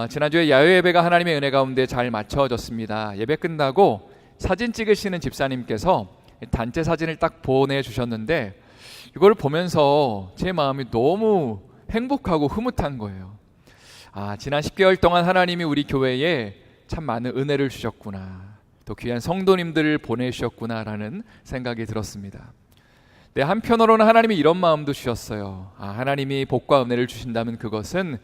지난주에 야외 예배가 하나님의 은혜 가운데 잘 맞춰졌습니다. 예배 끝나고 사진 찍으시는 집사님께서 단체 사진을 딱 보내주셨는데 이걸 보면서 제 마음이 너무 행복하고 흐뭇한 거예요. 지난 10개월 동안 하나님이 우리 교회에 참 많은 은혜를 주셨구나, 또 귀한 성도님들을 보내주셨구나라는 생각이 들었습니다. 네, 한편으로는 하나님이 이런 마음도 주셨어요. 하나님이 복과 은혜를 주신다면 그것은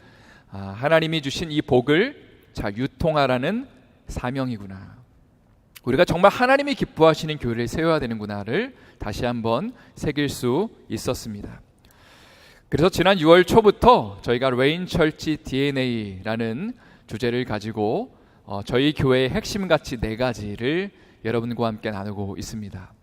하나님이 주신 이 복을 잘 유통하라는 사명이구나, 우리가 정말 하나님이 기뻐하시는 교회를 세워야 되는구나를 다시 한번 새길 수 있었습니다. 그래서 지난 6월 초부터 저희가 레인처치 DNA라는 주제를 가지고 저희 교회의 핵심 가치 4가지를 여러분과 함께 나누고 있습니다.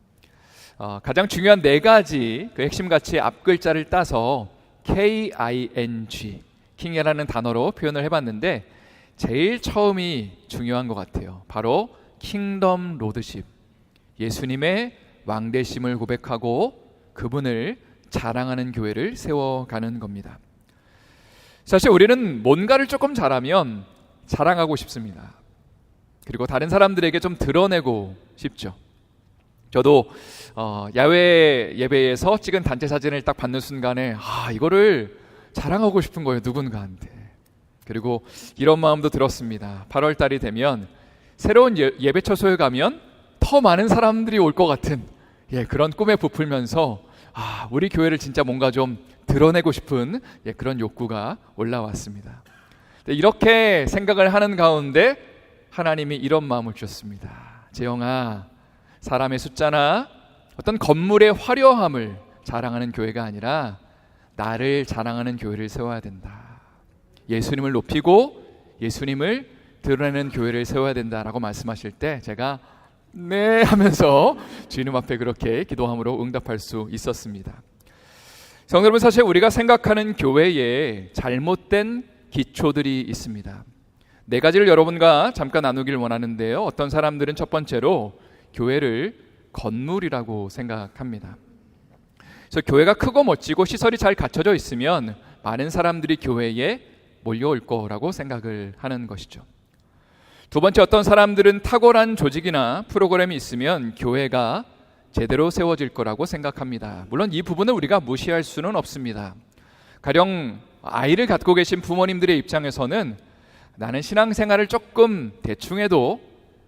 가장 중요한 4가지 그 핵심 가치의 앞글자를 따서 KING, 킹이라는 단어로 표현을 해봤는데 제일 처음이 중요한 것 같아요. 바로 킹덤 로드십, 예수님의 왕되심을 고백하고 그분을 자랑하는 교회를 세워가는 겁니다. 사실 우리는 뭔가를 조금 잘하면 자랑하고 싶습니다. 그리고 다른 사람들에게 좀 드러내고 싶죠. 저도 야외 예배에서 찍은 단체 사진을 딱 받는 순간에 이거를 자랑하고 싶은 거예요, 누군가한테. 그리고 이런 마음도 들었습니다. 8월 달이 되면 새로운 예배 처소에 가면 더 많은 사람들이 올 것 같은 그런 꿈에 부풀면서 우리 교회를 진짜 뭔가 좀 드러내고 싶은 그런 욕구가 올라왔습니다. 이렇게 생각을 하는 가운데 하나님이 이런 마음을 주셨습니다. 재영아, 사람의 숫자나 어떤 건물의 화려함을 자랑하는 교회가 아니라 나를 자랑하는 교회를 세워야 된다. 예수님을 높이고 예수님을 드러내는 교회를 세워야 된다라고 말씀하실 때 제가 네 하면서 주님 앞에 그렇게 기도함으로 응답할 수 있었습니다. 성도 여러분, 사실 우리가 생각하는 교회에 잘못된 기초들이 있습니다. 4가지를 여러분과 잠깐 나누길 원하는데요. 어떤 사람들은 첫 번째로 교회를 건물이라고 생각합니다. 그래서 교회가 크고 멋지고 시설이 잘 갖춰져 있으면 많은 사람들이 교회에 몰려올 거라고 생각을 하는 것이죠. 두 번째, 어떤 사람들은 탁월한 조직이나 프로그램이 있으면 교회가 제대로 세워질 거라고 생각합니다. 물론 이 부분을 우리가 무시할 수는 없습니다. 가령 아이를 갖고 계신 부모님들의 입장에서는 나는 신앙생활을 조금 대충 해도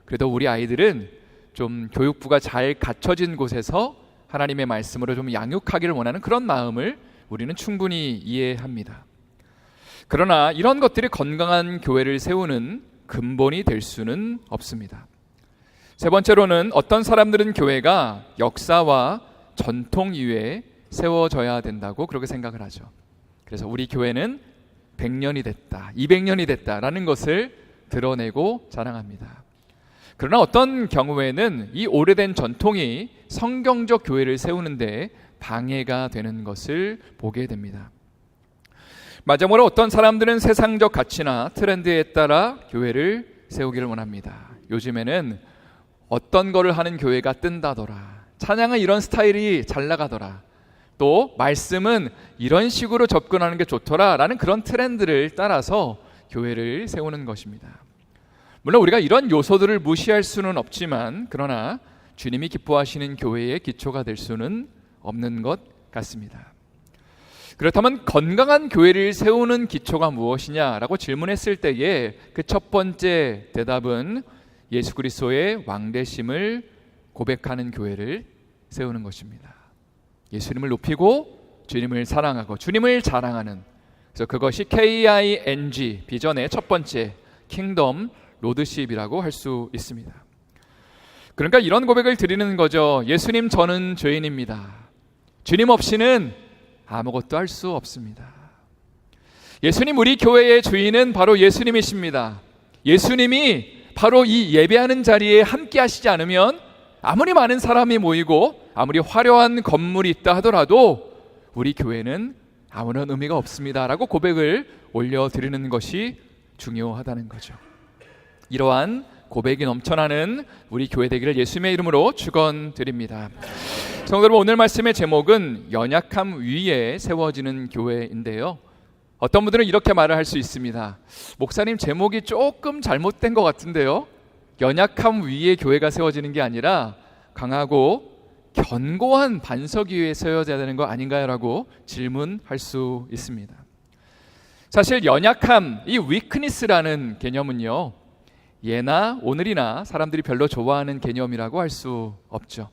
그래도 우리 아이들은 좀 교육부가 잘 갖춰진 곳에서 하나님의 말씀으로 좀 양육하기를 원하는 그런 마음을 우리는 충분히 이해합니다. 그러나 이런 것들이 건강한 교회를 세우는 근본이 될 수는 없습니다. 세 번째로는 어떤 사람들은 교회가 역사와 전통 위에 세워져야 된다고 그렇게 생각을 하죠. 그래서 우리 교회는 100년이 됐다, 200년이 됐다라는 것을 드러내고 자랑합니다. 그러나 어떤 경우에는 이 오래된 전통이 성경적 교회를 세우는데 방해가 되는 것을 보게 됩니다. 마지막으로 어떤 사람들은 세상적 가치나 트렌드에 따라 교회를 세우기를 원합니다. 요즘에는 어떤 거를 하는 교회가 뜬다더라, 찬양은 이런 스타일이 잘 나가더라, 또 말씀은 이런 식으로 접근하는 게 좋더라 라는 그런 트렌드를 따라서 교회를 세우는 것입니다. 물론 우리가 이런 요소들을 무시할 수는 없지만 그러나 주님이 기뻐하시는 교회의 기초가 될 수는 없는 것 같습니다. 그렇다면 건강한 교회를 세우는 기초가 무엇이냐라고 질문했을 때에 그 첫 번째 대답은 예수 그리스도의 왕되심을 고백하는 교회를 세우는 것입니다. 예수님을 높이고 주님을 사랑하고 주님을 자랑하는, 그래서 그것이 KING 비전의 첫 번째 킹덤 로드십이라고 할 수 있습니다. 그러니까 이런 고백을 드리는 거죠. 예수님, 저는 죄인입니다. 주님 없이는 아무것도 할 수 없습니다. 예수님, 우리 교회의 주인은 바로 예수님이십니다. 예수님이 바로 이 예배하는 자리에 함께 하시지 않으면 아무리 많은 사람이 모이고 아무리 화려한 건물이 있다 하더라도 우리 교회는 아무런 의미가 없습니다 라고 고백을 올려드리는 것이 중요하다는 거죠. 이러한 고백이 넘쳐나는 우리 교회 되기를 예수님의 이름으로 축원드립니다. 성도 여러분, 오늘 말씀의 제목은 연약함 위에 세워지는 교회인데요, 어떤 분들은 이렇게 말을 할 수 있습니다. 목사님, 제목이 조금 잘못된 것 같은데요. 연약함 위에 교회가 세워지는 게 아니라 강하고 견고한 반석 위에 세워져야 되는 거 아닌가요? 라고 질문할 수 있습니다. 사실 연약함, 이 weakness라는 개념은요, 예나 오늘이나 사람들이 별로 좋아하는 개념이라고 할 수 없죠.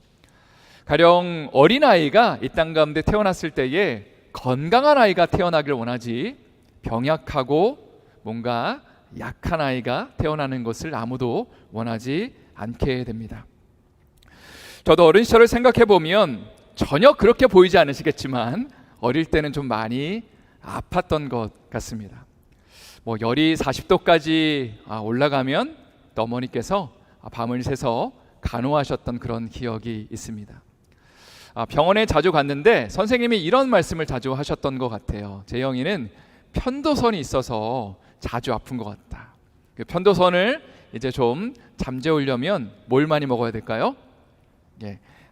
가령 어린아이가 이 땅 가운데 태어났을 때에 건강한 아이가 태어나길 원하지, 병약하고 뭔가 약한 아이가 태어나는 것을 아무도 원하지 않게 됩니다. 저도 어린 시절을 생각해 보면 전혀 그렇게 보이지 않으시겠지만 어릴 때는 좀 많이 아팠던 것 같습니다. 열이 40도까지 올라가면 어머니께서 밤을 새서 간호하셨던 그런 기억이 있습니다. 병원에 자주 갔는데 선생님이 이런 말씀을 자주 하셨던 것 같아요. 재영이는 편도선이 있어서 자주 아픈 것 같다. 그 편도선을 이제 좀 잠재우려면 뭘 많이 먹어야 될까요?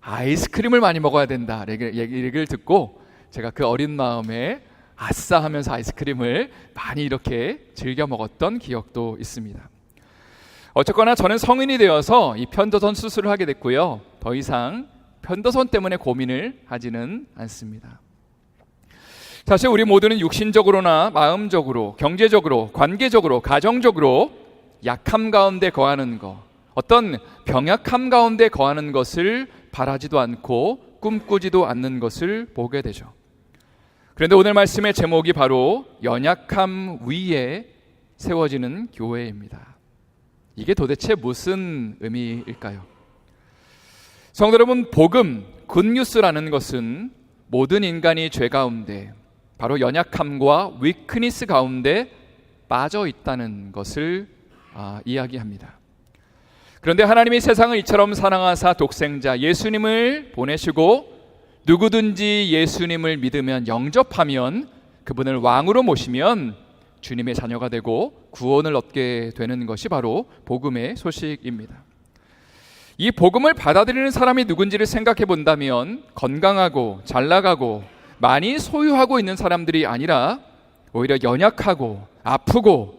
아이스크림을 많이 먹어야 된다 얘기를 듣고 제가 그 어린 마음에 아싸 하면서 아이스크림을 많이 이렇게 즐겨 먹었던 기억도 있습니다. 어쨌거나 저는 성인이 되어서 이 편도선 수술을 하게 됐고요. 더 이상 편도선 때문에 고민을 하지는 않습니다. 사실 우리 모두는 육신적으로나 마음적으로, 경제적으로, 관계적으로, 가정적으로 약함 가운데 거하는 것, 어떤 병약함 가운데 거하는 것을 바라지도 않고 꿈꾸지도 않는 것을 보게 되죠. 그런데 오늘 말씀의 제목이 바로 연약함 위에 세워지는 교회입니다. 이게 도대체 무슨 의미일까요? 성도 여러분, 복음, 굿뉴스라는 것은 모든 인간이 죄 가운데 바로 연약함과 위크니스 가운데 빠져 있다는 것을 이야기합니다. 그런데 하나님이 세상을 이처럼 사랑하사 독생자 예수님을 보내시고 누구든지 예수님을 믿으면 영접하면 그분을 왕으로 모시면 주님의 자녀가 되고 구원을 얻게 되는 것이 바로 복음의 소식입니다. 이 복음을 받아들이는 사람이 누군지를 생각해 본다면 건강하고 잘 나가고 많이 소유하고 있는 사람들이 아니라 오히려 연약하고 아프고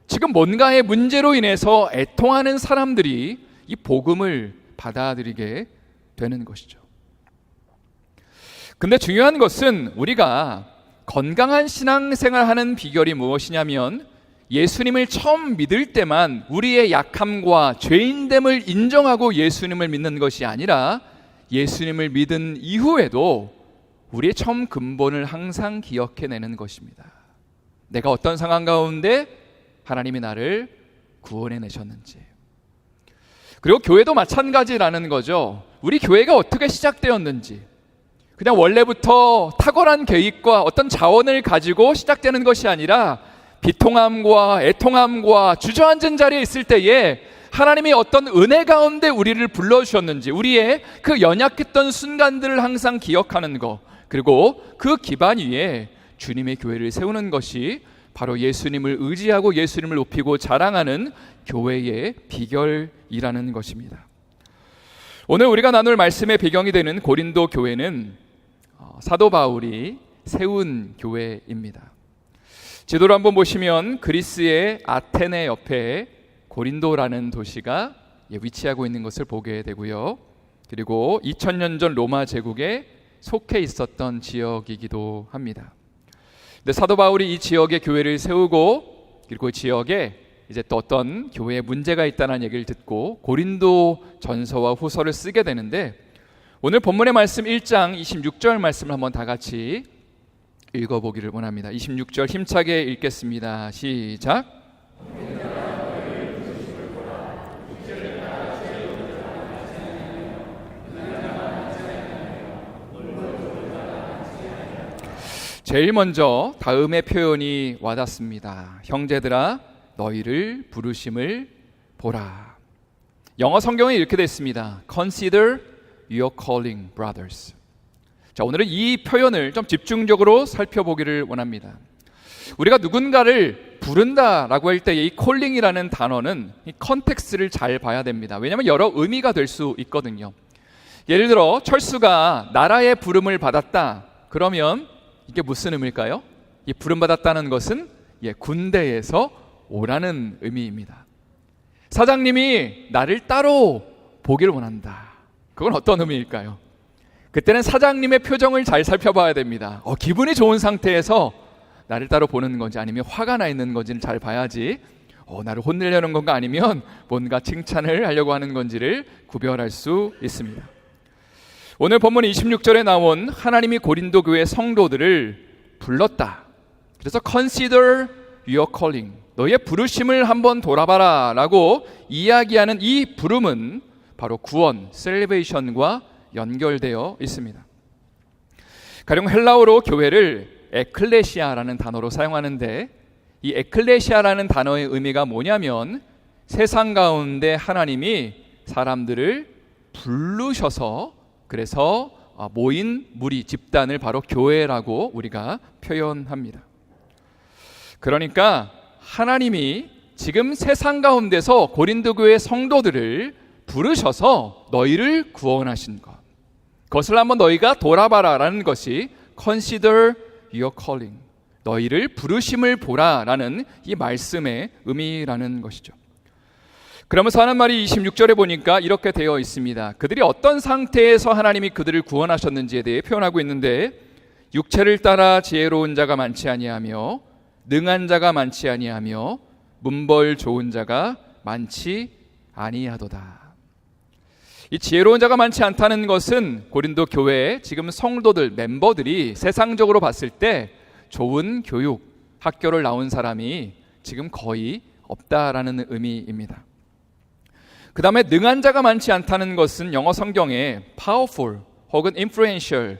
지금 뭔가의 문제로 인해서 애통하는 사람들이 이 복음을 받아들이게 되는 것이죠. 근데 중요한 것은 우리가 건강한 신앙생활하는 비결이 무엇이냐면 예수님을 처음 믿을 때만 우리의 약함과 죄인됨을 인정하고 예수님을 믿는 것이 아니라 예수님을 믿은 이후에도 우리의 처음 근본을 항상 기억해내는 것입니다. 내가 어떤 상황 가운데 하나님이 나를 구원해내셨는지. 그리고 교회도 마찬가지라는 거죠. 우리 교회가 어떻게 시작되었는지, 그냥 원래부터 탁월한 계획과 어떤 자원을 가지고 시작되는 것이 아니라 비통함과 애통함과 주저앉은 자리에 있을 때에 하나님이 어떤 은혜 가운데 우리를 불러주셨는지, 우리의 그 연약했던 순간들을 항상 기억하는 것, 그리고 그 기반 위에 주님의 교회를 세우는 것이 바로 예수님을 의지하고 예수님을 높이고 자랑하는 교회의 비결이라는 것입니다. 오늘 우리가 나눌 말씀의 배경이 되는 고린도 교회는 사도 바울이 세운 교회입니다. 지도를 한번 보시면 그리스의 아테네 옆에 고린도라는 도시가 위치하고 있는 것을 보게 되고요. 그리고 2000년 전 로마 제국에 속해 있었던 지역이기도 합니다. 근데 사도 바울이 이 지역에 교회를 세우고 그리고 지역에 이제 또 어떤 교회에 문제가 있다는 얘기를 듣고 고린도 전서와 후서를 쓰게 되는데 오늘 본문의 말씀 1장 26절 말씀을 한번 다 같이 읽어보기를 원합니다. 26절 힘차게 읽겠습니다. 시작. 제일 먼저 다음의 표현이 와닿습니다. 형제들아 너희를 부르심을 보라. 영어 성경에 이렇게 되어 있습니다. Consider your calling, brothers. 자, 오늘은 이 표현을 좀 집중적으로 살펴보기를 원합니다. 우리가 누군가를 부른다라고 할 때 이 calling이라는 단어는 이 컨텍스트를 잘 봐야 됩니다. 왜냐하면 여러 의미가 될 수 있거든요. 예를 들어 철수가 나라의 부름을 받았다. 그러면 이게 무슨 의미일까요? 이 부름받았다는 것은 군대에서 오라는 의미입니다. 사장님이 나를 따로 보기를 원한다. 그건 어떤 의미일까요? 그때는 사장님의 표정을 잘 살펴봐야 됩니다. 기분이 좋은 상태에서 나를 따로 보는 건지 아니면 화가 나 있는 건지는 잘 봐야지 나를 혼내려는 건가 아니면 뭔가 칭찬을 하려고 하는 건지를 구별할 수 있습니다. 오늘 본문 26절에 나온 하나님이 고린도 교회 성도들을 불렀다. 그래서 consider your calling, 너의 부르심을 한번 돌아봐라 라고 이야기하는 이 부름은 바로 구원, salvation과 연결되어 있습니다. 가령 헬라어로 교회를 에클레시아라는 단어로 사용하는데 이 에클레시아라는 단어의 의미가 뭐냐면 세상 가운데 하나님이 사람들을 부르셔서 그래서 모인 무리, 집단을 바로 교회라고 우리가 표현합니다. 그러니까 하나님이 지금 세상 가운데서 고린도 교회 성도들을 부르셔서 너희를 구원하신 것, 그것을 한번 너희가 돌아봐라 라는 것이 consider your calling, 너희를 부르심을 보라 라는 이 말씀의 의미라는 것이죠. 그러면서 하는 말이 26절에 보니까 이렇게 되어 있습니다. 그들이 어떤 상태에서 하나님이 그들을 구원하셨는지에 대해 표현하고 있는데, 육체를 따라 지혜로운 자가 많지 아니하며 능한 자가 많지 아니하며 문벌 좋은 자가 많지 아니하도다. 이 지혜로운 자가 많지 않다는 것은 고린도 교회의 지금 성도들, 멤버들이 세상적으로 봤을 때 좋은 교육, 학교를 나온 사람이 지금 거의 없다라는 의미입니다. 그 다음에 능한 자가 많지 않다는 것은 영어 성경에 powerful 혹은 influential,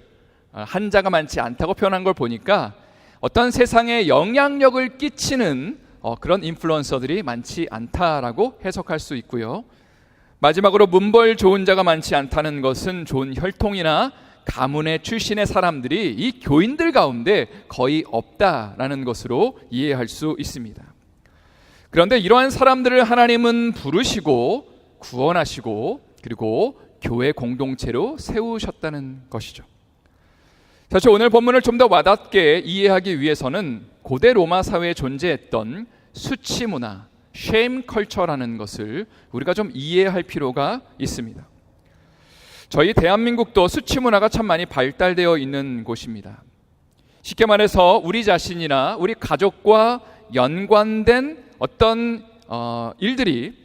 한 자가 많지 않다고 표현한 걸 보니까 어떤 세상에 영향력을 끼치는 그런 인플루언서들이 많지 않다라고 해석할 수 있고요. 마지막으로 문벌 좋은 자가 많지 않다는 것은 좋은 혈통이나 가문의 출신의 사람들이 이 교인들 가운데 거의 없다라는 것으로 이해할 수 있습니다. 그런데 이러한 사람들을 하나님은 부르시고 구원하시고 그리고 교회 공동체로 세우셨다는 것이죠. 사실 오늘 본문을 좀 더 와닿게 이해하기 위해서는 고대 로마 사회에 존재했던 수치 문화, shame culture라는 것을 우리가 좀 이해할 필요가 있습니다. 저희 대한민국도 수치 문화가 참 많이 발달되어 있는 곳입니다. 쉽게 말해서 우리 자신이나 우리 가족과 연관된 어떤 일들이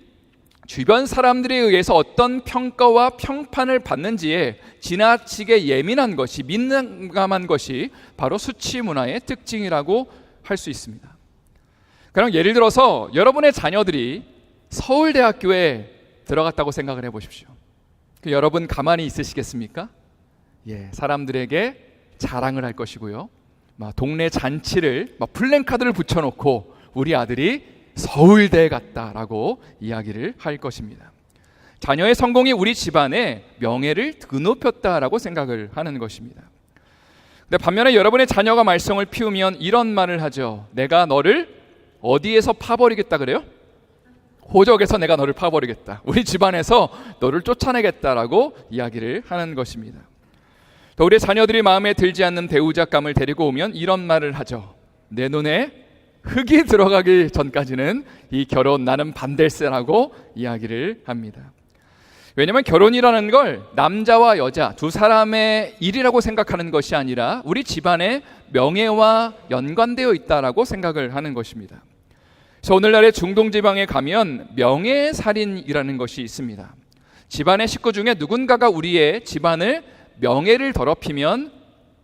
주변 사람들에 의해서 어떤 평가와 평판을 받는지에 지나치게 예민한 것이, 민감한 것이 바로 수치 문화의 특징이라고 할 수 있습니다. 그럼 예를 들어서 여러분의 자녀들이 서울대학교에 들어갔다고 생각을 해보십시오. 여러분 가만히 있으시겠습니까? 사람들에게 자랑을 할 것이고요. 동네 잔치를 플랜카드를 붙여놓고 우리 아들이 서울대에 갔다라고 이야기를 할 것입니다. 자녀의 성공이 우리 집안의 명예를 드높였다라고 생각을 하는 것입니다. 근데 반면에 여러분의 자녀가 말썽을 피우면 이런 말을 하죠. 내가 너를 어디에서 파버리겠다 그래요? 호적에서 내가 너를 파버리겠다. 우리 집안에서 너를 쫓아내겠다라고 이야기를 하는 것입니다. 또 우리 자녀들이 마음에 들지 않는 배우자감을 데리고 오면 이런 말을 하죠. 내 눈에 흙이 들어가기 전까지는 이 결혼 나는 반댈세라고 이야기를 합니다. 왜냐하면 결혼이라는 걸 남자와 여자 두 사람의 일이라고 생각하는 것이 아니라 우리 집안의 명예와 연관되어 있다라고 생각을 하는 것입니다. 그래서 오늘날의 중동 지방에 가면 명예살인이라는 것이 있습니다. 집안의 식구 중에 누군가가 우리의 집안을 명예를 더럽히면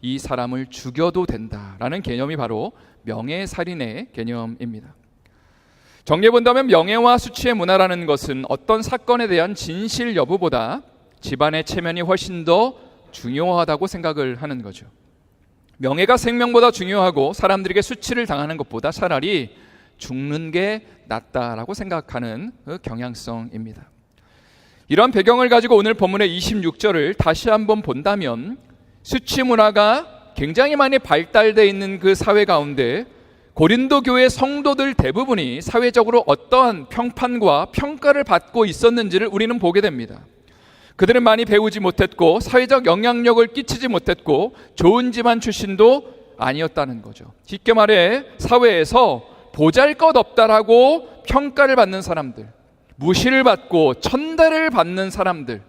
이 사람을 죽여도 된다라는 개념이 바로 명예살인의 개념입니다. 정리해 본다면 명예와 수치의 문화라는 것은 어떤 사건에 대한 진실 여부보다 집안의 체면이 훨씬 더 중요하다고 생각을 하는 거죠. 명예가 생명보다 중요하고 사람들에게 수치를 당하는 것보다 차라리 죽는 게 낫다라고 생각하는 그 경향성입니다. 이런 배경을 가지고 오늘 본문의 26절을 다시 한번 본다면 수치 문화가 굉장히 많이 발달되어 있는 그 사회 가운데 고린도 교회 성도들 대부분이 사회적으로 어떠한 평판과 평가를 받고 있었는지를 우리는 보게 됩니다. 그들은 많이 배우지 못했고 사회적 영향력을 끼치지 못했고 좋은 집안 출신도 아니었다는 거죠. 쉽게 말해 사회에서 보잘것없다라고 평가를 받는 사람들, 무시를 받고 천대를 받는 사람들,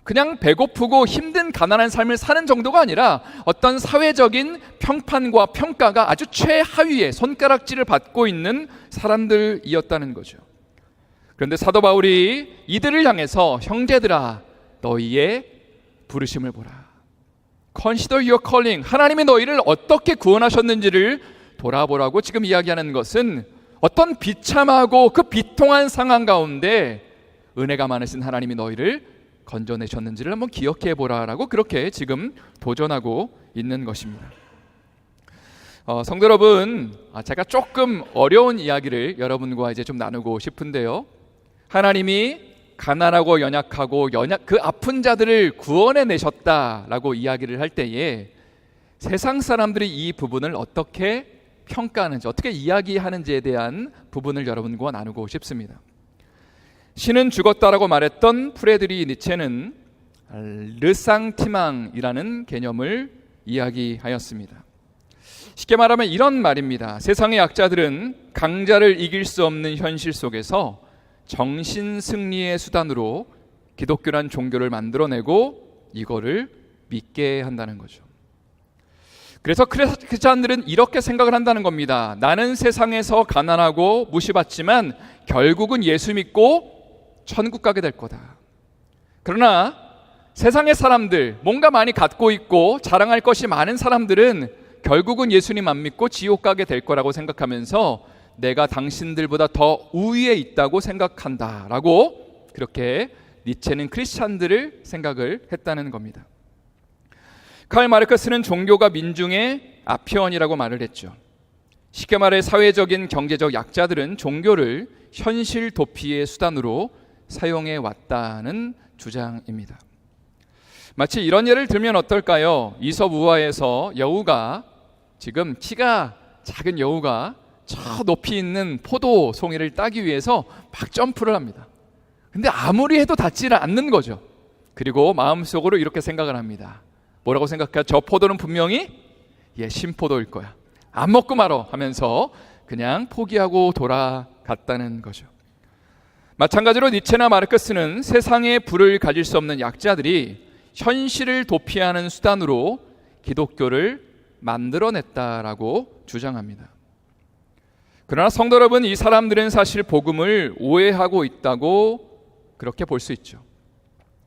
그냥 배고프고 힘든 가난한 삶을 사는 정도가 아니라 어떤 사회적인 평판과 평가가 아주 최하위에 손가락질을 받고 있는 사람들이었다는 거죠. 그런데 사도 바울이 이들을 향해서 형제들아 너희의 부르심을 보라. Consider your calling. 하나님이 너희를 어떻게 구원하셨는지를 돌아보라고 지금 이야기하는 것은 어떤 비참하고 그 비통한 상황 가운데 은혜가 많으신 하나님이 너희를 건져내셨는지를 한번 기억해 보라라고 그렇게 지금 도전하고 있는 것입니다. 성도 여러분, 제가 조금 어려운 이야기를 여러분과 이제 좀 나누고 싶은데요. 하나님이 가난하고 연약하고 그 아픈 자들을 구원해 내셨다라고 이야기를 할 때에 세상 사람들이 이 부분을 어떻게 평가하는지, 어떻게 이야기하는지에 대한 부분을 여러분과 나누고 싶습니다. 신은 죽었다라고 말했던 프레드리 니체는 르상티망이라는 개념을 이야기하였습니다. 쉽게 말하면 이런 말입니다. 세상의 약자들은 강자를 이길 수 없는 현실 속에서 정신 승리의 수단으로 기독교란 종교를 만들어내고 이거를 믿게 한다는 거죠. 그래서 크리스찬들은 이렇게 생각을 한다는 겁니다. 나는 세상에서 가난하고 무시받지만 결국은 예수 믿고 천국 가게 될 거다. 그러나 세상의 사람들, 뭔가 많이 갖고 있고 자랑할 것이 많은 사람들은 결국은 예수님 안 믿고 지옥 가게 될 거라고 생각하면서 내가 당신들보다 더 우위에 있다고 생각한다 라고 그렇게 니체는 크리스찬들을 생각을 했다는 겁니다. 칼 마르크스는 종교가 민중의 아편이라고 말을 했죠. 쉽게 말해 사회적인 경제적 약자들은 종교를 현실 도피의 수단으로 사용해 왔다는 주장입니다. 마치 이런 예를 들면 어떨까요? 이솝우화에서 여우가 지금 키가 작은 여우가 저 높이 있는 포도 송이를 따기 위해서 막 점프를 합니다. 근데 아무리 해도 닿지를 않는 거죠. 그리고 마음속으로 이렇게 생각을 합니다. 뭐라고 생각해요? 저 포도는 분명히 신포도일 거야. 안 먹고 말어 하면서 그냥 포기하고 돌아갔다는 거죠. 마찬가지로 니체나 마르크스는 세상의 부를 가질 수 없는 약자들이 현실을 도피하는 수단으로 기독교를 만들어냈다라고 주장합니다. 그러나 성도 여러분, 이 사람들은 사실 복음을 오해하고 있다고 그렇게 볼 수 있죠.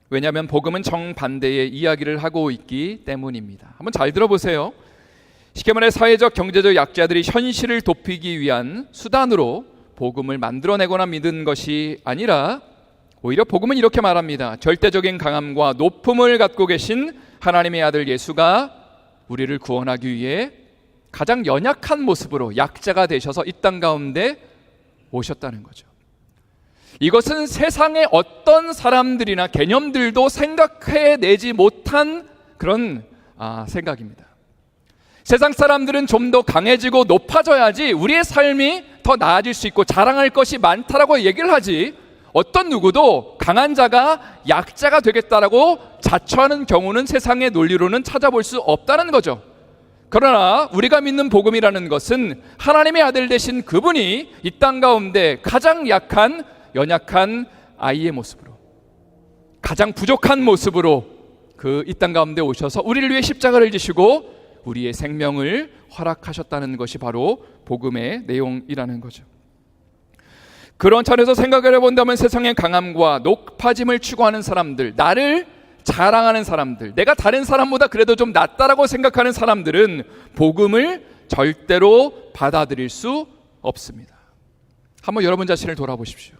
왜냐하면 복음은 정반대의 이야기를 하고 있기 때문입니다. 한번 잘 들어보세요. 쉽게 말해 사회적 경제적 약자들이 현실을 돕기 위한 수단으로 복음을 만들어내거나 믿은 것이 아니라 오히려 복음은 이렇게 말합니다. 절대적인 강함과 높음을 갖고 계신 하나님의 아들 예수가 우리를 구원하기 위해 가장 연약한 모습으로 약자가 되셔서 이 땅 가운데 오셨다는 거죠. 이것은 세상의 어떤 사람들이나 개념들도 생각해내지 못한 그런 생각입니다. 세상 사람들은 좀 더 강해지고 높아져야지 우리의 삶이 더 나아질 수 있고 자랑할 것이 많다라고 얘기를 하지, 어떤 누구도 강한 자가 약자가 되겠다라고 자처하는 경우는 세상의 논리로는 찾아볼 수 없다는 거죠. 그러나 우리가 믿는 복음이라는 것은 하나님의 아들 되신 그분이 이 땅 가운데 가장 약한 연약한 아이의 모습으로, 가장 부족한 모습으로 그 이 땅 가운데 오셔서 우리를 위해 십자가를 지시고 우리의 생명을 허락하셨다는 것이 바로 복음의 내용이라는 거죠. 그런 차원에서 생각을 해본다면 세상의 강함과 높아짐을 추구하는 사람들, 나를 자랑하는 사람들, 내가 다른 사람보다 그래도 좀 낫다라고 생각하는 사람들은 복음을 절대로 받아들일 수 없습니다. 한번 여러분 자신을 돌아보십시오.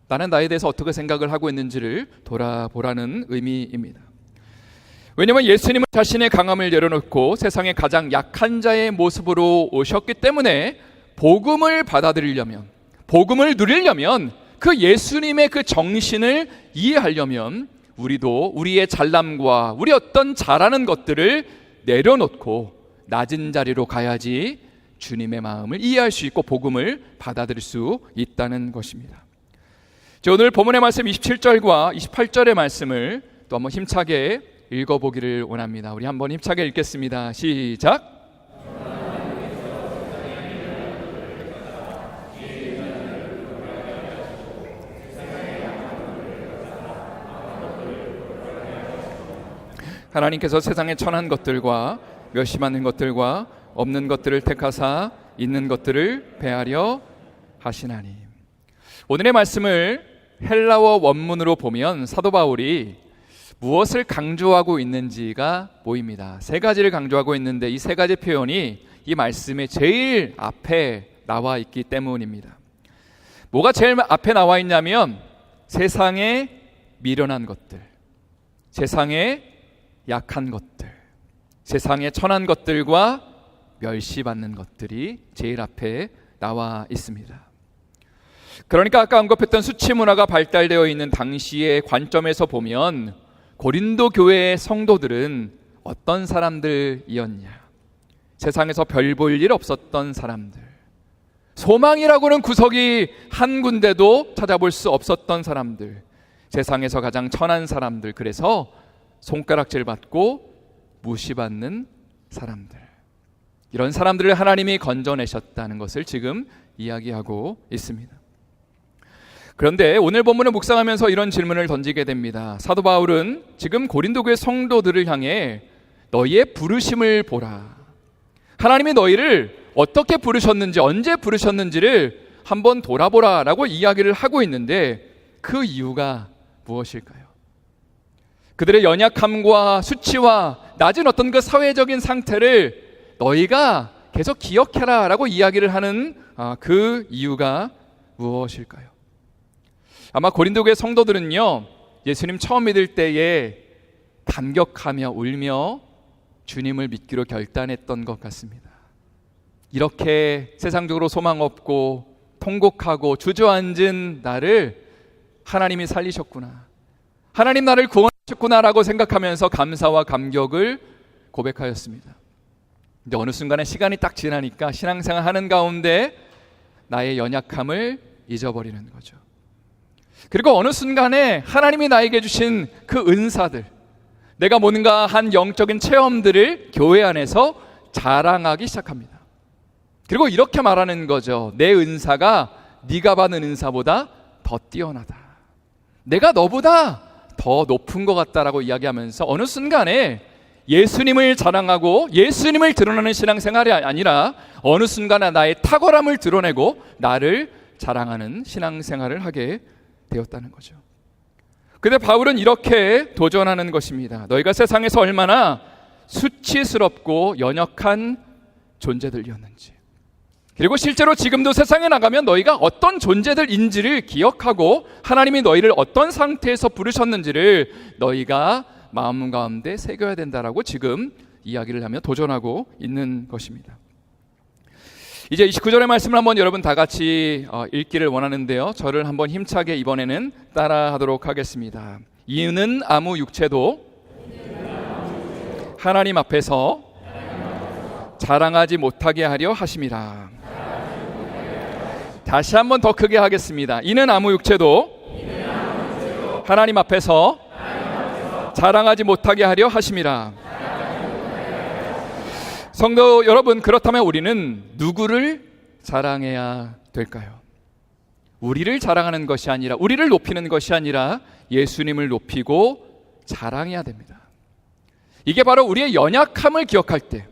나는 나에 대해서 어떻게 생각을 하고 있는지를 돌아보라는 의미입니다. 왜냐하면 예수님은 자신의 강함을 내려놓고 세상의 가장 약한 자의 모습으로 오셨기 때문에 복음을 받아들이려면, 복음을 누리려면, 그 예수님의 그 정신을 이해하려면 우리도 우리의 잘남과 우리 어떤 잘하는 것들을 내려놓고 낮은 자리로 가야지 주님의 마음을 이해할 수 있고 복음을 받아들일 수 있다는 것입니다. 오늘 본문의 말씀 27절과 28절의 말씀을 또 한번 힘차게 읽어보기를 원합니다. 우리 한번 힘차게 읽겠습니다. 시작. 하나님께서 세상에 천한 것들과 멸시받는 것들과 없는 것들을 택하사 있는 것들을 배하려 하시나니. 오늘의 말씀을 헬라어 원문으로 보면 사도 바울이 무엇을 강조하고 있는지가 보입니다. 세 가지를 강조하고 있는데 이 세 가지 표현이 이 말씀의 제일 앞에 나와 있기 때문입니다. 뭐가 제일 앞에 나와 있냐면 세상에 미련한 것들, 세상에 약한 것들, 세상에 천한 것들과 멸시받는 것들이 제일 앞에 나와 있습니다. 그러니까 아까 언급했던 수치 문화가 발달되어 있는 당시의 관점에서 보면 고린도 교회의 성도들은 어떤 사람들이었냐? 세상에서 별 볼 일 없었던 사람들, 소망이라고는 구석이 한 군데도 찾아볼 수 없었던 사람들, 세상에서 가장 천한 사람들, 그래서 손가락질 받고 무시받는 사람들, 이런 사람들을 하나님이 건져내셨다는 것을 지금 이야기하고 있습니다. 그런데 오늘 본문을 묵상하면서 이런 질문을 던지게 됩니다. 사도 바울은 지금 고린도 교회 성도들을 향해 너희의 부르심을 보라, 하나님이 너희를 어떻게 부르셨는지, 언제 부르셨는지를 한번 돌아보라 라고 이야기를 하고 있는데 그 이유가 무엇일까요? 그들의 연약함과 수치와 낮은 어떤 그 사회적인 상태를 너희가 계속 기억해라 라고 이야기를 하는 그 이유가 무엇일까요? 아마 고린도 교회 성도들은요, 예수님 처음 믿을 때에 감격하며 울며 주님을 믿기로 결단했던 것 같습니다. 이렇게 세상적으로 소망 없고 통곡하고 주저앉은 나를 하나님이 살리셨구나, 하나님 나를 구원하셨구나라고 생각하면서 감사와 감격을 고백하였습니다. 근데 어느 순간에 시간이 딱 지나니까 신앙생활 하는 가운데 나의 연약함을 잊어버리는 거죠. 그리고 어느 순간에 하나님이 나에게 주신 그 은사들, 내가 뭔가 한 영적인 체험들을 교회 안에서 자랑하기 시작합니다. 그리고 이렇게 말하는 거죠. 내 은사가 네가 받는 은사보다 더 뛰어나다, 내가 너보다 더 높은 것 같다라고 이야기하면서 어느 순간에 예수님을 자랑하고 예수님을 드러내는 신앙생활이 아니라 어느 순간에 나의 탁월함을 드러내고 나를 자랑하는 신앙생활을 하게 되었다는 거죠. 근데 바울은 이렇게 도전하는 것입니다. 너희가 세상에서 얼마나 수치스럽고 연약한 존재들이었는지, 그리고 실제로 지금도 세상에 나가면 너희가 어떤 존재들인지를 기억하고 하나님이 너희를 어떤 상태에서 부르셨는지를 너희가 마음 가운데 새겨야 된다라고 지금 이야기를 하며 도전하고 있는 것입니다. 이제 29절의 말씀을 한번 여러분 다 같이 읽기를 원하는데요, 저를 한번 힘차게 이번에는 따라하도록 하겠습니다. 이는 아무 육체도 하나님 앞에서 자랑하지 못하게 하려 하심이라. 다시 한번 더 크게 하겠습니다. 이는 아무 육체도 하나님 앞에서 자랑하지 못하게 하려 하심이라. 성도 여러분, 그렇다면 우리는 누구를 자랑해야 될까요? 우리를 자랑하는 것이 아니라, 우리를 높이는 것이 아니라 예수님을 높이고 자랑해야 됩니다. 이게 바로 우리의 연약함을 기억할 때,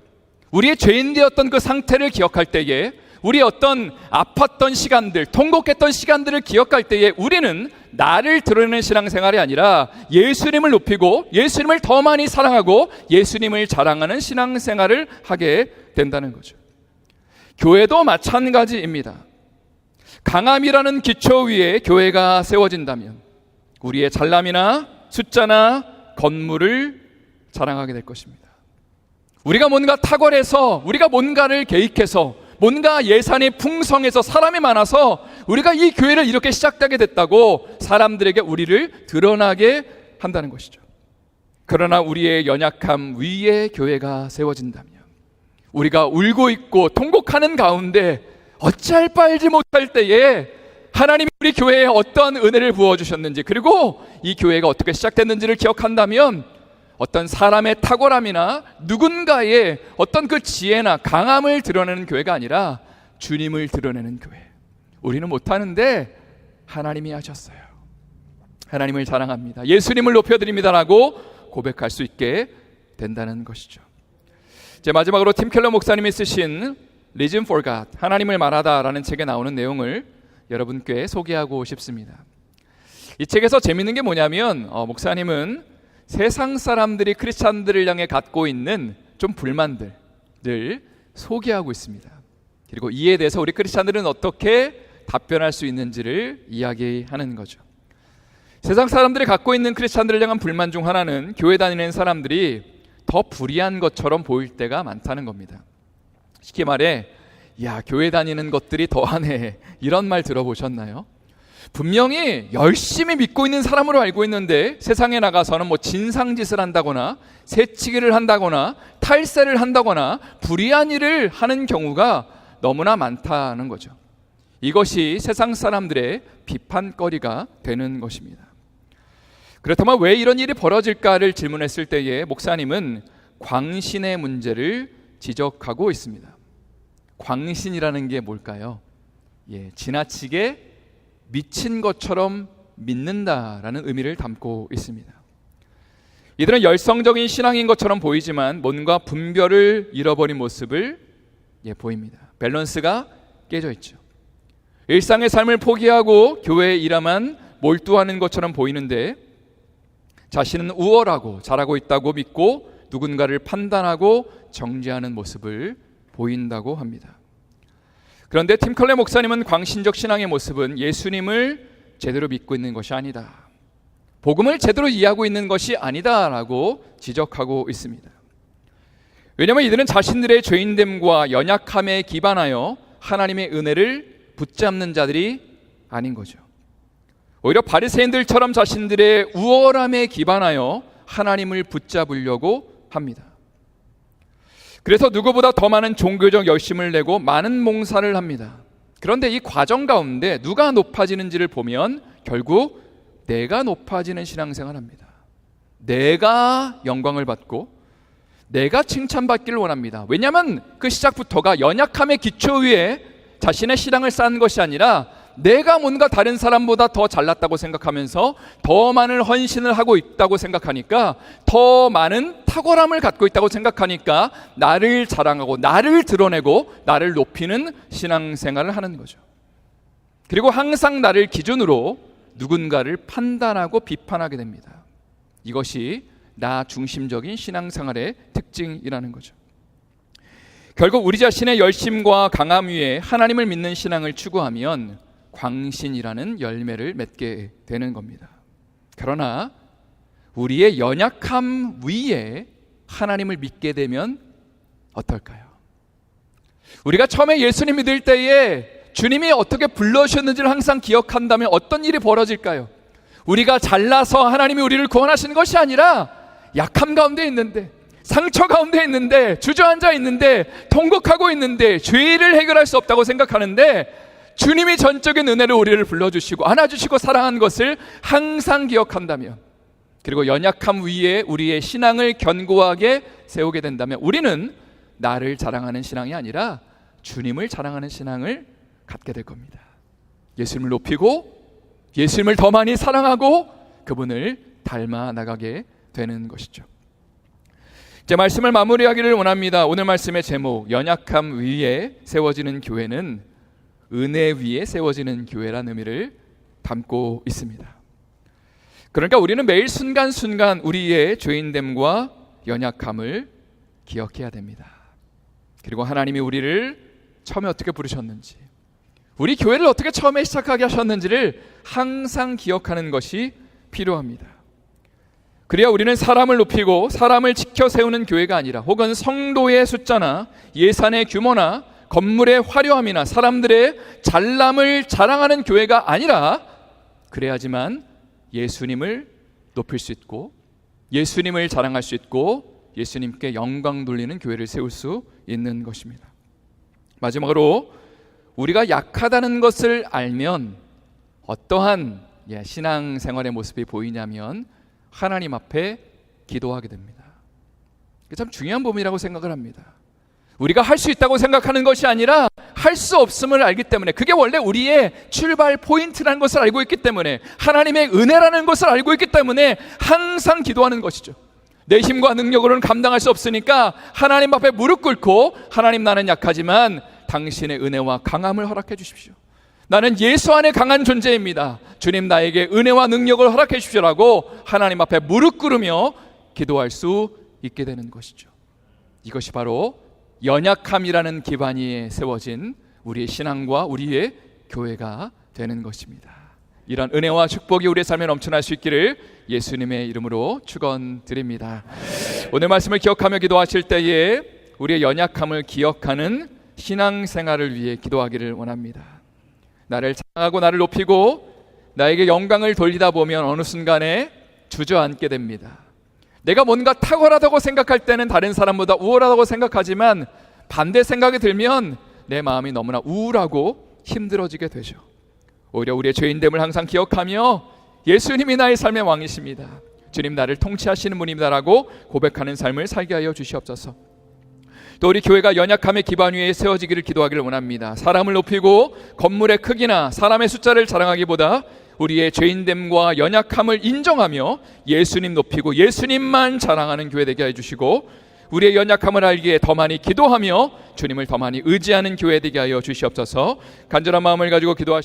우리의 죄인 되었던 그 상태를 기억할 때에, 우리의 어떤 아팠던 시간들, 통곡했던 시간들을 기억할 때에 우리는 나를 드러내는 신앙생활이 아니라 예수님을 높이고 예수님을 더 많이 사랑하고 예수님을 자랑하는 신앙생활을 하게 된다는 거죠. 교회도 마찬가지입니다. 강함이라는 기초 위에 교회가 세워진다면 우리의 잘남이나 숫자나 건물을 자랑하게 될 것입니다. 우리가 뭔가 탁월해서, 우리가 뭔가를 계획해서, 뭔가 예산이 풍성해서 사람이 많아서 우리가 이 교회를 이렇게 시작하게 됐다고 사람들에게 우리를 드러나게 한다는 것이죠. 그러나 우리의 연약함 위에 교회가 세워진다면, 우리가 울고 있고 통곡하는 가운데 어찌할 바 알지 못할 때에 하나님이 우리 교회에 어떤 은혜를 부어주셨는지, 그리고 이 교회가 어떻게 시작됐는지를 기억한다면 어떤 사람의 탁월함이나 누군가의 어떤 그 지혜나 강함을 드러내는 교회가 아니라 주님을 드러내는 교회. 우리는 못하는데 하나님이 하셨어요. 하나님을 자랑합니다. 예수님을 높여드립니다라고 고백할 수 있게 된다는 것이죠. 이제 마지막으로 팀 켈러 목사님이 쓰신 Reason for God, 하나님을 말하다라는 책에 나오는 내용을 여러분께 소개하고 싶습니다. 이 책에서 재밌는 게 뭐냐면 목사님은 세상 사람들이 크리스찬들을 향해 갖고 있는 좀 불만들을 소개하고 있습니다. 그리고 이에 대해서 우리 크리스찬들은 어떻게 답변할 수 있는지를 이야기하는 거죠. 세상 사람들이 갖고 있는 크리스찬들을 향한 불만 중 하나는 교회 다니는 사람들이 더 불의한 것처럼 보일 때가 많다는 겁니다. 쉽게 말해, 야, 교회 다니는 것들이 더하네, 이런 말 들어보셨나요? 분명히 열심히 믿고 있는 사람으로 알고 있는데 세상에 나가서는 진상짓을 한다거나 새치기를 한다거나 탈세를 한다거나 불의한 일을 하는 경우가 너무나 많다는 거죠. 이것이 세상 사람들의 비판거리가 되는 것입니다. 그렇다면 왜 이런 일이 벌어질까를 질문했을 때에 목사님은 광신의 문제를 지적하고 있습니다. 광신이라는 게 뭘까요? 지나치게 미친 것처럼 믿는다라는 의미를 담고 있습니다. 이들은 열성적인 신앙인 것처럼 보이지만 뭔가 분별을 잃어버린 모습을 보입니다. 밸런스가 깨져 있죠. 일상의 삶을 포기하고 교회에 일하만 몰두하는 것처럼 보이는데 자신은 우월하고 잘하고 있다고 믿고 누군가를 판단하고 정죄하는 모습을 보인다고 합니다. 그런데 팀 켈러 목사님은 광신적 신앙의 모습은 예수님을 제대로 믿고 있는 것이 아니다, 복음을 제대로 이해하고 있는 것이 아니다라고 지적하고 있습니다. 왜냐하면 이들은 자신들의 죄인됨과 연약함에 기반하여 하나님의 은혜를 붙잡는 자들이 아닌 거죠. 오히려 바리새인들처럼 자신들의 우월함에 기반하여 하나님을 붙잡으려고 합니다. 그래서 누구보다 더 많은 종교적 열심을 내고 많은 몽사를 합니다. 그런데 이 과정 가운데 누가 높아지는지를 보면 결국 내가 높아지는 신앙생활을 합니다. 내가 영광을 받고 내가 칭찬받기를 원합니다. 왜냐하면 그 시작부터가 연약함의 기초 위에 자신의 신앙을 쌓은 것이 아니라 내가 뭔가 다른 사람보다 더 잘났다고 생각하면서 더 많은 헌신을 하고 있다고 생각하니까, 더 많은 탁월함을 갖고 있다고 생각하니까 나를 자랑하고 나를 드러내고 나를 높이는 신앙생활을 하는 거죠. 그리고 항상 나를 기준으로 누군가를 판단하고 비판하게 됩니다. 이것이 나 중심적인 신앙생활의 특징이라는 거죠. 결국 우리 자신의 열심과 강함 위에 하나님을 믿는 신앙을 추구하면 광신이라는 열매를 맺게 되는 겁니다. 그러나 우리의 연약함 위에 하나님을 믿게 되면 어떨까요? 우리가 처음에 예수님 믿을 때에 주님이 어떻게 불러주셨는지를 항상 기억한다면 어떤 일이 벌어질까요? 우리가 잘나서 하나님이 우리를 구원하시는 것이 아니라 약함 가운데 있는데, 상처 가운데 있는데, 주저앉아 있는데, 통곡하고 있는데 죄를 해결할 수 없다고 생각하는데 주님이 전적인 은혜로 우리를 불러주시고 안아주시고 사랑한 것을 항상 기억한다면, 그리고 연약함 위에 우리의 신앙을 견고하게 세우게 된다면 우리는 나를 자랑하는 신앙이 아니라 주님을 자랑하는 신앙을 갖게 될 겁니다. 예수님을 높이고 예수님을 더 많이 사랑하고 그분을 닮아 나가게 되는 것이죠. 이제 말씀을 마무리하기를 원합니다. 오늘 말씀의 제목, 연약함 위에 세워지는 교회는 은혜 위에 세워지는 교회라는 의미를 담고 있습니다. 그러니까 우리는 매일 순간순간 우리의 죄인됨과 연약함을 기억해야 됩니다. 그리고 하나님이 우리를 처음에 어떻게 부르셨는지, 우리 교회를 어떻게 처음에 시작하게 하셨는지를 항상 기억하는 것이 필요합니다. 그래야 우리는 사람을 높이고 사람을 지켜 세우는 교회가 아니라, 혹은 성도의 숫자나 예산의 규모나 건물의 화려함이나 사람들의 잘남을 자랑하는 교회가 아니라, 그래야지만 예수님을 높일 수 있고 예수님을 자랑할 수 있고 예수님께 영광 돌리는 교회를 세울 수 있는 것입니다. 마지막으로 우리가 약하다는 것을 알면 어떠한 신앙생활의 모습이 보이냐면 하나님 앞에 기도하게 됩니다. 참 중요한 부분이라고 생각을 합니다. 우리가 할 수 있다고 생각하는 것이 아니라 할 수 없음을 알기 때문에, 그게 원래 우리의 출발 포인트라는 것을 알고 있기 때문에, 하나님의 은혜라는 것을 알고 있기 때문에 항상 기도하는 것이죠. 내 힘과 능력으로는 감당할 수 없으니까 하나님 앞에 무릎 꿇고 하나님, 나는 약하지만 당신의 은혜와 강함을 허락해 주십시오. 나는 예수 안에 강한 존재입니다. 주님, 나에게 은혜와 능력을 허락해 주십시오라고 하나님 앞에 무릎 꿇으며 기도할 수 있게 되는 것이죠. 이것이 바로 연약함이라는 기반 위에 세워진 우리의 신앙과 우리의 교회가 되는 것입니다. 이런 은혜와 축복이 우리의 삶에 넘쳐날 수 있기를 예수님의 이름으로 축원드립니다. 오늘 말씀을 기억하며 기도하실 때에 우리의 연약함을 기억하는 신앙생활을 위해 기도하기를 원합니다. 나를 찬양하고 나를 높이고 나에게 영광을 돌리다 보면 어느 순간에 주저앉게 됩니다. 내가 뭔가 탁월하다고 생각할 때는 다른 사람보다 우월하다고 생각하지만 반대 생각이 들면 내 마음이 너무나 우울하고 힘들어지게 되죠. 오히려 우리의 죄인됨을 항상 기억하며 예수님이 나의 삶의 왕이십니다, 주님 나를 통치하시는 분입니다라고 고백하는 삶을 살게 하여 주시옵소서. 또 우리 교회가 연약함의 기반 위에 세워지기를 기도하기를 원합니다. 사람을 높이고 건물의 크기나 사람의 숫자를 자랑하기보다 우리의 죄인됨과 연약함을 인정하며 예수님 높이고 예수님만 자랑하는 교회 되게 해주시고, 우리의 연약함을 알기에 더 많이 기도하며 주님을 더 많이 의지하는 교회 되게 하여 주시옵소서. 간절한 마음을 가지고 기도하시